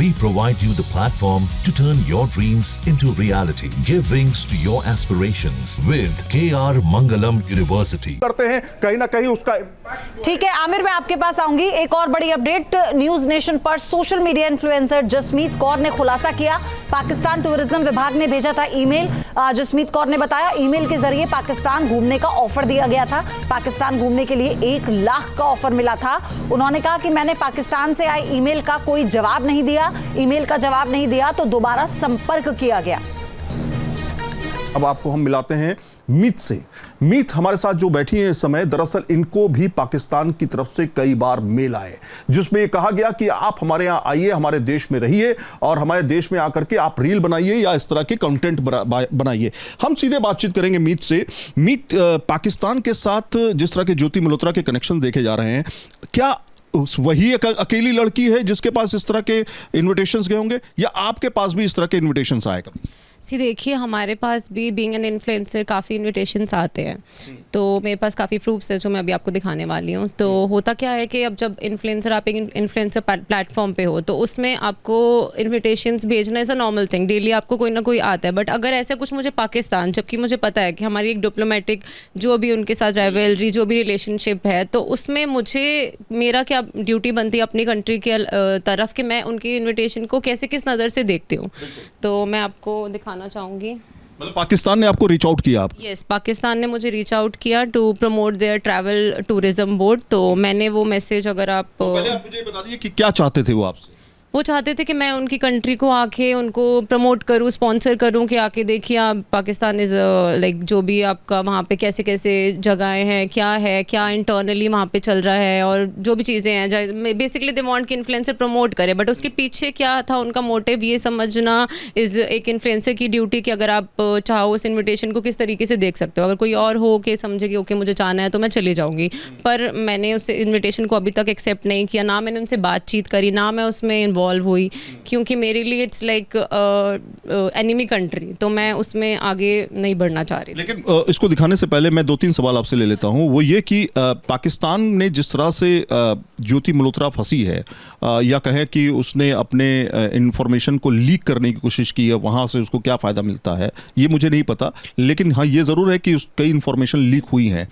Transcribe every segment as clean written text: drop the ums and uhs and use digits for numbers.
We provide you the platform to turn your dreams into reality. Give wings to your aspirations with KR Mangalam University. करते हैं कहीं ना कहीं उसका। ठीक है आमिर, मैं आपके पास आऊंगी। एक और बड़ी अपडेट न्यूज नेशन पर social media influencer Jasmeet Kaur ने खुलासा किया। पाकिस्तान टूरिज्म विभाग ने भेजा था ईमेल। जसमीत कौर ने बताया ईमेल के जरिए पाकिस्तान घूमने का ऑफर दिया गया था। पाकिस्तान घूमने के लिए 1 लाख का ऑफर मिला था। उन्होंने कहा कि मैंने पाकिस्तान से आई ईमेल का कोई जवाब नहीं दिया, ईमेल का जवाब नहीं दिया तो दोबारा संपर्क किया गया। अब आपको हम मिलाते हैं मीत से। मीत हमारे साथ जो बैठी हैं इस समय, दरअसल इनको भी पाकिस्तान की तरफ से कई बार मेल आए जिसमें ये कहा गया कि आप हमारे यहाँ आइए, हमारे देश में रहिए और हमारे देश में आकर के आप रील बनाइए या इस तरह के कंटेंट बनाइए। हम सीधे बातचीत करेंगे मीत से। मीत, पाकिस्तान के साथ जिस तरह के ज्योति मल्होत्रा के कनेक्शन देखे जा रहे हैं, क्या वही अकेली लड़की है जिसके पास इस तरह के इन्विटेशंस गए होंगे या आपके पास भी इस तरह के इन्विटेशंस आए कभी? देखिए, हमारे पास भी बीइंग एन इन्फ्लुएंसर काफ़ी इन्विटेशंस आते हैं, तो मेरे पास काफ़ी प्रूफ्स हैं जो मैं अभी आपको दिखाने वाली हूँ। तो होता क्या है कि अब जब इन्फ्लुएंसर, आप एक इन्फ्लुएंसर प्लेटफॉर्म पे हो तो उसमें आपको इन्विटेशंस भेजना is a normal thing, daily आपको कोई ना कोई आता है। बट अगर ऐसा कुछ मुझे पाकिस्तान, जबकि मुझे पता है कि हमारी एक डिप्लोमेटिक जो भी उनके साथ राइवलरी, जो भी रिलेशनशिप है, तो उसमें मुझे मेरा क्या ड्यूटी बनती है अपनी कंट्री के तरफ कि मैं उनकी इन्विटेशन को कैसे, किस नज़र से देखती हूँ। तो मैं आपको दिखाना चाहूँगी। मतलब पाकिस्तान ने आपको रीच आउट किया? यस, पाकिस्तान ने मुझे रीच आउट किया to promote their travel tourism board. तो मैंने वो मैसेज, अगर आप पहले आप मुझे बता दीजिए कि क्या चाहते थे वो आपसे? वो चाहते थे कि मैं उनकी कंट्री को आके उनको प्रमोट करूँ, स्पॉन्सर करूँ कि आके देखिए आप, पाकिस्तान इज़ लाइक जो भी आपका वहाँ पे कैसे कैसे जगहें हैं, क्या इंटरनली वहाँ पे चल रहा है और जो भी चीज़ें हैं। बेसिकली दे वांट कि इन्फ्लुएंसर प्रमोट करे, बट उसके पीछे क्या था उनका मोटिव, ये समझना इज़ एक इन्फ्लुएंसर की ड्यूटी कि अगर आप चाहो उस इन्विटेशन को किस तरीके से देख सकते हो। अगर कोई और हो कि समझे कि ओके मुझे जाना है तो मैं चली जाऊँगी, पर मैंने उस इन्विटेशन को अभी तक एक्सेप्ट नहीं किया, ना मैंने उनसे बातचीत करी, ना मैं उसमें हुई, क्योंकि मेरे लिए इट्स लाइक एनिमी कंट्री, तो मैं उसमें आगे नहीं बढ़ना चाह रही। लेकिन इसको दिखाने से पहले मैं 2-3 सवाल आपसे ले लेता हूं। वो ये कि पाकिस्तान ने जिस तरह से ज्योति मल्होत्रा फंसी है, या कहें कि उसने अपने इंफॉर्मेशन को लीक करने की कोशिश की है, वहां से उसको क्या फ़ायदा मिलता है ये मुझे नहीं पता, लेकिन हाँ ये ज़रूर है कि कई इंफॉर्मेशन लीक हुई हैं।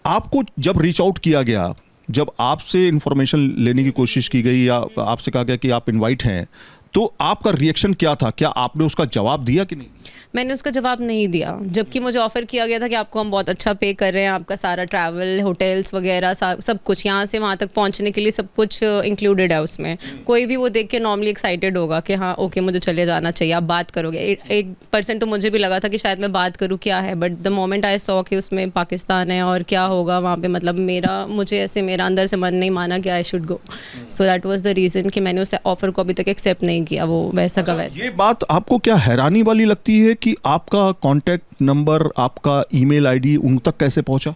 आपको जब रीच आउट किया गया, जब आपसे इंफॉर्मेशन लेने की कोशिश की गई या आपसे कहा गया कि आप इनवाइट हैं, तो आपका रिएक्शन क्या था? क्या आपने उसका जवाब दिया कि नहीं? मैंने उसका जवाब नहीं दिया, जबकि मुझे ऑफ़र किया गया था कि आपको हम बहुत अच्छा पे कर रहे हैं, आपका सारा ट्रैवल, होटल्स वगैरह सब कुछ, यहाँ से वहाँ तक पहुँचने के लिए सब कुछ इंक्लूडेड है उसमें। कोई भी वो देख के नॉर्मली एक्साइटेड होगा कि हाँ ओके मुझे चले जाना चाहिए, आप बात करोगे। 1% तो मुझे भी लगा था कि शायद मैं बात करूँ क्या है, but the moment I saw कि उसमें पाकिस्तान है और क्या होगा वहाँ पर, मतलब मेरा अंदर से मन नहीं माना कि I should go. So that was the reason कि मैंने उस ऑफ़र को अभी तक एक्सेप्ट नहीं किया, वो वैसा का वैसा। ये बात आपको क्या हैरानी वाली लगती है कि आपका कॉन्टैक्ट नंबर, आपका ईमेल आईडी उन तक कैसे पहुंचा?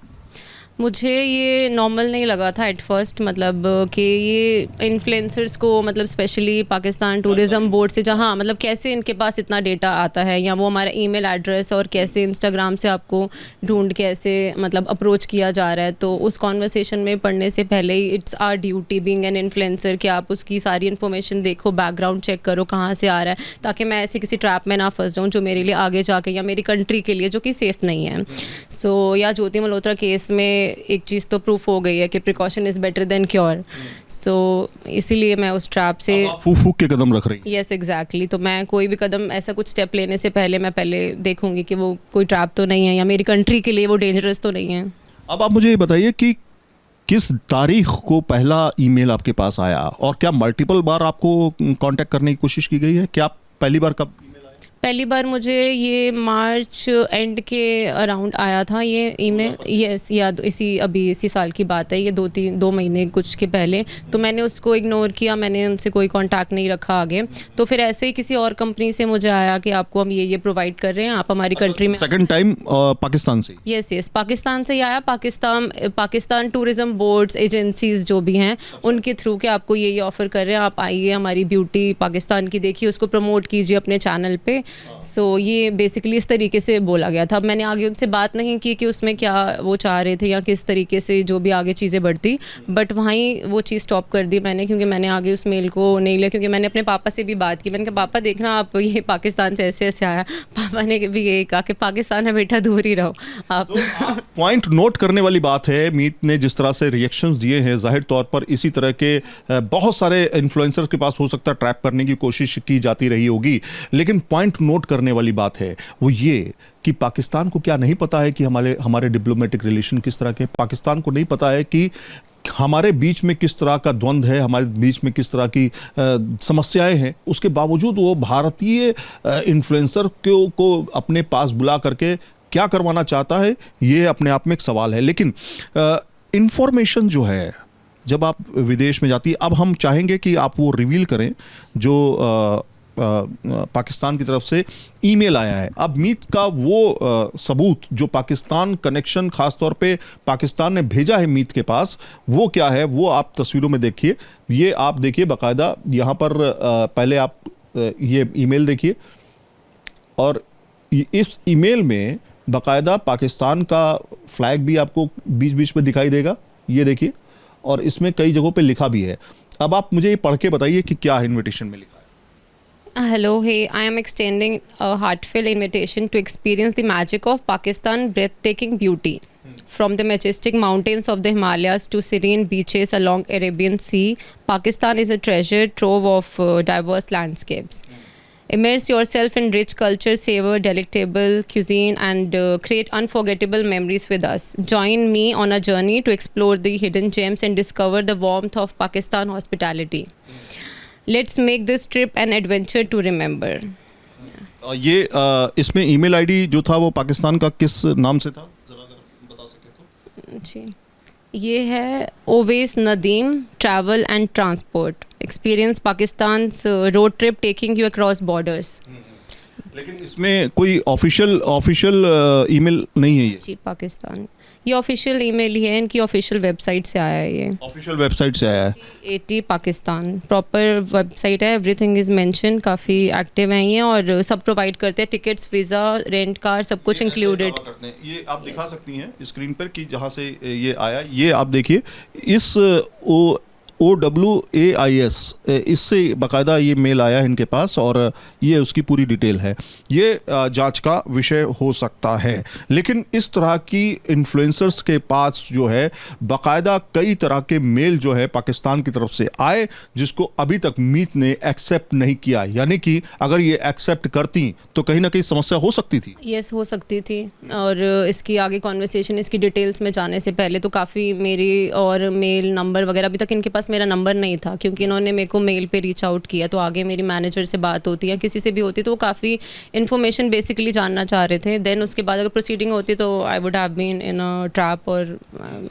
मुझे ये नॉर्मल नहीं लगा था एट फर्स्ट, मतलब कि ये इन्फ्लुएंसर्स को, मतलब स्पेशली पाकिस्तान टूरिज़म बोर्ड से, जहाँ मतलब कैसे इनके पास इतना डेटा आता है, या वो हमारा ईमेल एड्रेस और कैसे इंस्टाग्राम से आपको ढूंढ के ऐसे मतलब अप्रोच किया जा रहा है। तो उस कॉन्वर्सेशन में पढ़ने से पहले ही it's our duty being an influencer कि आप उसकी सारी इन्फॉर्मेशन देखो, बैकग्राउंड चेक करो कहाँ से आ रहा है, ताकि मैं ऐसे किसी ट्रैप में ना फंस जाऊँ जो मेरे लिए आगे जाके या मेरी कंट्री के लिए जो कि सेफ़ नहीं है। सो या ज्योति मल्होत्रा केस में एक चीज़ तो प्रूफ हो गई है कि precaution is better than cure. So इसीलिए मैं उस ट्रैप से फूक के कदम रख रही हूँ। Yes exactly. तो मैं कोई भी कदम, ऐसा कुछ स्टेप लेने से पहले मैं पहले देखूंगी कि वो कोई ट्रैप तो नहीं है या मेरी कंट्री के लिए वो डेंजरस तो नहीं है। अब आप मुझे ये बताइए कि किस तारीख को पहला ईमेल आपके पास आया और क्या मल्टीपल बार आपको कांटेक्ट करने की कोशिश की गई है? क्या पहली बार कब? पहली बार मुझे ये मार्च एंड के अराउंड आया था ये ईमेल। यस, या इसी साल की बात है, ये 2 महीने कुछ के पहले। तो मैंने उसको इग्नोर किया, मैंने उनसे कोई कांटेक्ट नहीं रखा आगे। तो फिर ऐसे ही किसी और कंपनी से मुझे आया कि आपको हम ये प्रोवाइड कर रहे हैं, आप हमारी कंट्री में। सेकंड टाइम पाकिस्तान से? यस, पाकिस्तान से ही आया। पाकिस्तान टूरिज़म बोर्ड्स, एजेंसीज जो भी हैं उनके थ्रू के आपको ये ऑफ़र कर रहे हैं, आप आइए हमारी ब्यूटी पाकिस्तान की देखिए, उसको प्रमोट कीजिए अपने चैनल पे, सो ये बेसिकली इस तरीके से बोला गया था। अब मैंने आगे उनसे बात नहीं की कि उसमें क्या वो चाह रहे थे या किस तरीके से जो भी आगे चीज़ें बढ़ती, बट वहीं वो चीज़ स्टॉप कर दी मैंने, क्योंकि मैंने आगे उस मेल को नहीं लिया। क्योंकि मैंने अपने पापा से भी बात की, मैंने कहा पापा देखना आप ये पाकिस्तान से ऐसे ऐसे आया। पापा ने भी यही कहा कि पाकिस्तान है बेटा, दूर ही रहो आप। पॉइंट नोट करने वाली बात है, मीत ने जिस तरह से रिएक्शंस दिए हैं, जाहिर तौर पर इसी तरह के बहुत सारे इन्फ्लुएंसर्स के पास हो सकता है ट्रैप करने की कोशिश की जाती रही होगी, लेकिन पॉइंट नोट करने वाली बात है वो ये कि पाकिस्तान को क्या नहीं पता है कि हमारे डिप्लोमेटिक रिलेशन किस तरह के, पाकिस्तान को नहीं पता है कि हमारे बीच में किस तरह का द्वंद्व है, हमारे बीच में किस तरह की समस्याएं हैं। उसके बावजूद वो भारतीय इन्फ्लुएंसर को अपने पास बुला करके क्या करवाना चाहता है, ये अपने आप में एक सवाल है। लेकिन इंफॉर्मेशन जो है जब आप विदेश में जाती है, अब हम चाहेंगे कि आप वो रिवील करें जो पाकिस्तान की तरफ से ईमेल आया है। अब मीत का वो सबूत जो पाकिस्तान कनेक्शन खास तौर पे पाकिस्तान ने भेजा है मीत के पास, वो क्या है वो आप तस्वीरों में देखिए। ये आप देखिए बाकायदा यहाँ पर पहले आप ये ईमेल देखिए, और इस ईमेल में बाकायदा पाकिस्तान का फ्लैग भी आपको बीच बीच में दिखाई देगा, ये देखिए, और इसमें कई जगहों पे लिखा भी है। अब आप मुझे ये पढ़ के बताइए कि क्या इन्विटेशन में लिखा है। Hello, hey, I am extending a heartfelt invitation to experience the magic of Pakistan breathtaking beauty. From the majestic mountains of the Himalayas to serene beaches along Arabian Sea, Pakistan is a treasure trove of diverse landscapes. Immerse yourself in rich culture, savor delectable cuisine, and create unforgettable memories with us. Join me on a journey to explore the hidden gems and discover the warmth of Pakistan hospitality. Let's make this trip an adventure to remember. ये इसमें email ID जो था वो पाकिस्तान का किस नाम से था, जरा अगर बता सके तो। जी, ये है Owais Nadeem travel and transport, experience Pakistan road trip taking you across borders. लेकिन इसमें कोई ऑफिशियल ईमेल नहीं है ये। जी, पाकिस्तान ये ऑफिशियल ईमेल ही है, इनकी ऑफिशियल वेबसाइट से आया है, ये ऑफिशियल वेबसाइट से आया है। 80 पाकिस्तान प्रॉपर वेबसाइट है, एवरीथिंग इज मेंशन, काफ़ी एक्टिव हैं ये, और सब प्रोवाइड करते हैं, टिकट्स, वीज़ा, रेंट कार, सब कुछ इंक्लूडेड। ये आप दिखा सकती हैं स्क्रीन पर कि जहाँ से ये आया, ये आप देखिए, इस OWAIS इससे बाकायदा ये मेल आया है इनके पास, और ये उसकी पूरी डिटेल है। ये जांच का विषय हो सकता है, लेकिन इस तरह की इन्फ्लुएंसर्स के पास जो है बाकायदा कई तरह के मेल जो है पाकिस्तान की तरफ से आए, जिसको अभी तक मीत ने एक्सेप्ट नहीं किया। यानी कि अगर ये एक्सेप्ट करती तो कहीं ना कहीं समस्या हो सकती थी। यस, हो सकती थी, और इसकी आगे कॉन्वर्सेशन, इसकी डिटेल्स में जाने से पहले तो काफ़ी मेरी और मेल नंबर वगैरह, अभी तक इनके पास मेरा नंबर नहीं था, क्योंकि इन्होंने मेरे को मेल पे रीच आउट किया, तो आगे मेरी मैनेजर से बात होती है, किसी से भी होती, तो वो काफ़ी इन्फॉर्मेशन बेसिकली जानना चाह रहे थे। देन उसके बाद अगर प्रोसीडिंग होती तो I would have been in a trap, और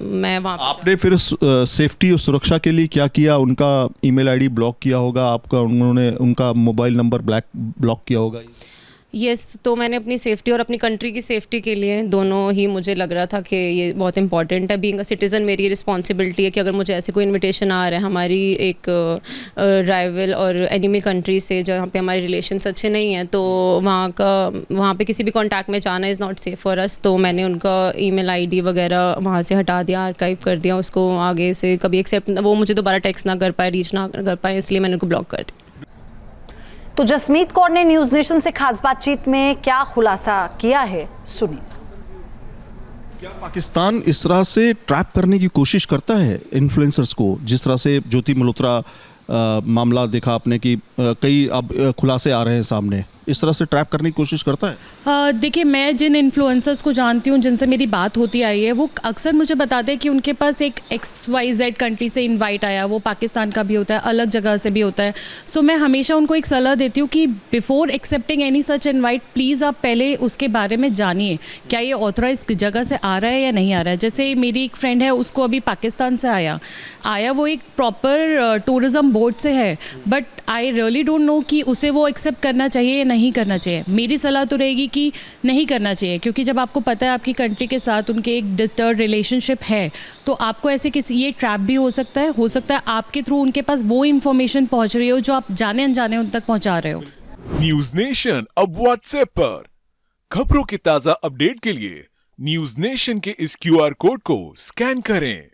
मैं वहाँ आपने फिर सेफ्टी और सुरक्षा के लिए क्या किया? उनका ईमेल आईडी ब्लॉक किया होगा आपका, उन्होंने उनका मोबाइल नंबर ब्लॉक किया होगा। यस, तो मैंने अपनी सेफ्टी और अपनी कंट्री की सेफ्टी के लिए, दोनों ही मुझे लग रहा था कि ये बहुत इंपॉर्टेंट है। बीइंग अ सिटीज़न मेरी रिस्पॉन्सिबिलिटी है कि अगर मुझे ऐसे कोई इनविटेशन आ रहा है हमारी एक राइवल और एनिमी कंट्री से, जहाँ पे हमारे रिलेशंस अच्छे नहीं हैं, तो वहाँ पे किसी भी कॉन्टैक्ट में जाना is not safe for us. तो मैंने उनका ईमेल आईडी वगैरह वहाँ से हटा दिया, आर्काइव कर दिया उसको, आगे से कभी एक्सेप्ट वो मुझे दोबारा टेक्स्ट ना कर पाए, रीच ना कर पाए, इसलिए मैंने उनको ब्लॉक कर दिया। तो जसमीत कौर ने न्यूज नेशन से खास बातचीत में क्या खुलासा किया है, सुनिए। क्या पाकिस्तान इस तरह से ट्रैप करने की कोशिश करता है इन्फ्लुएंसर्स को, जिस तरह से ज्योति मल्होत्रा मामला देखा आपने कि कई अब खुलासे आ रहे हैं सामने, इस तरह से ट्रैप करने की कोशिश करता है? देखिए, मैं जिन इन्फ्लुएंसर्स को जानती हूँ, जिनसे मेरी बात होती आई है, वो अक्सर मुझे बताते हैं कि उनके पास एक XYZ कंट्री से इनवाइट आया, वो पाकिस्तान का भी होता है, अलग जगह से भी होता है। सो मैं हमेशा उनको एक सलाह देती हूँ कि before accepting any such invite, please आप पहले उसके बारे में जानिए, क्या ये ऑथराइज जगह से आ रहा है या नहीं आ रहा है। जैसे मेरी एक फ्रेंड है, उसको अभी पाकिस्तान से आया वो एक प्रॉपर टूरिज़म बोर्ड से है, but I really don't know कि उसे वो एक्सेप्ट करना चाहिए या नहीं करना चाहिए। मेरी सलाह तो रहेगी कि नहीं करना चाहिए, क्योंकि जब आपको पता है आपकी कंट्री के साथ उनके एक डिटर्ड रिलेशनशिप है, तो आपको ऐसे किसी, ये ट्रैप भी हो सकता है आपके थ्रू उनके पास वो इन्फॉर्मेशन पहुंच रही हो जो आप जाने अनजाने उन तक पहुंचा रहे हो। न्यूज नेशन अब व्हाट्सएप पर खबरों के ताजा अपडेट के लिए न्यूज नेशन के इस QR कोड को स्कैन करें।